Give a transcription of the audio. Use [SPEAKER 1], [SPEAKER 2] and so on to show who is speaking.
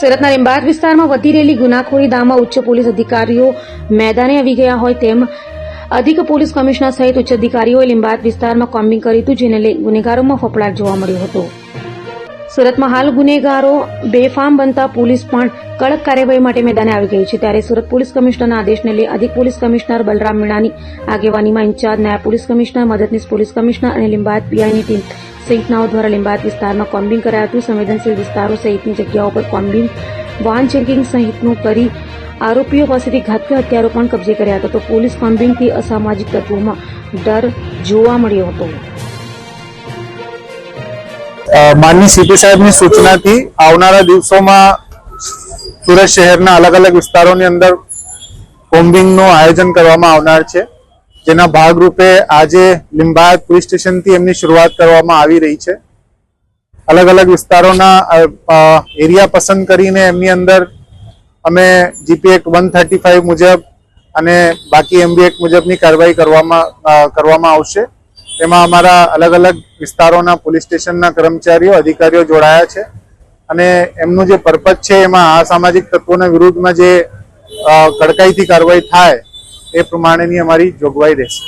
[SPEAKER 1] સુરતના લીંબાયત વિસ્તારમાં વધી રહેલી ગુનાખોરી દામમાં ઉચ્ચ પોલીસ અધિકારીઓ મેદાને આવી ગયા હોય તેમ અધિક પોલીસ કમિશનર સહિત ઉચ્ચ અધિકારીઓએ લીંબાયત વિસ્તારમાં કોમ્બિંગ કર્યું હતું, જેને લઈ ગુનેગારોમાં ફફડાટ જોવા મળ્યો હતો. સુરતમાં હાલ ગુનેગારો બેફામ બનતા પોલીસ પણ કડક કાર્યવાહી માટે મેદાને આવી ગઈ છે. ત્યારે સુરત પોલીસ કમિશનરના આદેશને લઈ અધિક પોલીસ કમિશનર બલરામ મીણાની આગેવાનીમાં ઇન્ચાર્જ નાયબ પોલીસ કમિશનર, મદદનીશ પોલીસ કમિશનર અને લીંબાયત પીઆઈની ટીમ સહિતનાઓ દ્વારા લીંબાયત વિસ્તારમાં કોમ્બિંગ કરાયું હતું. સંવેદનશીલ વિસ્તારો સહિતની જગ્યાઓ પર કોમ્બિંગ, વાહન ચેકિંગ સહિતનું કરી આરોપીઓ પાસેથી ઘાતકી હથિયારો પણ કબજે કર્યા હતા. તો પોલીસ કોમ્બિંગથી અસામાજિક તત્વોમાં ડર જોવા મળ્યો હતો.
[SPEAKER 2] માનની સીપી સાહેબની સૂચનાથી આવનારા દિવસોમાં સુરત શહેરના અલગ અલગ વિસ્તારોની અંદર કોમ્બિંગનું આયોજન કરવામાં આવનાર છે, જેના ભાગરૂપે આજે લીંબાયત પોલીસ સ્ટેશનથી એમની શરૂઆત કરવામાં આવી રહી છે. અલગ અલગ વિસ્તારોના એરિયા પસંદ કરીને એમની અંદર અમે જીપી એક્ટ 135 મુજબ અને બાકી એમબી એક્ટ મુજબની કાર્યવાહી કરવામાં આવશે. તેમાં અમારા અલગ અલગ વિસ્તારોના પોલીસ સ્ટેશનના કર્મચારીઓ, અધિકારીઓ જોડાયા છે અને એમનું જે પર્પઝ છે એમાં અસામાજિક તત્વોના વિરુદ્ધમાં જે કડકાઈથી કાર્યવાહી થાય એ પ્રમાણેની અમારી જોગવાઈ રહેશે.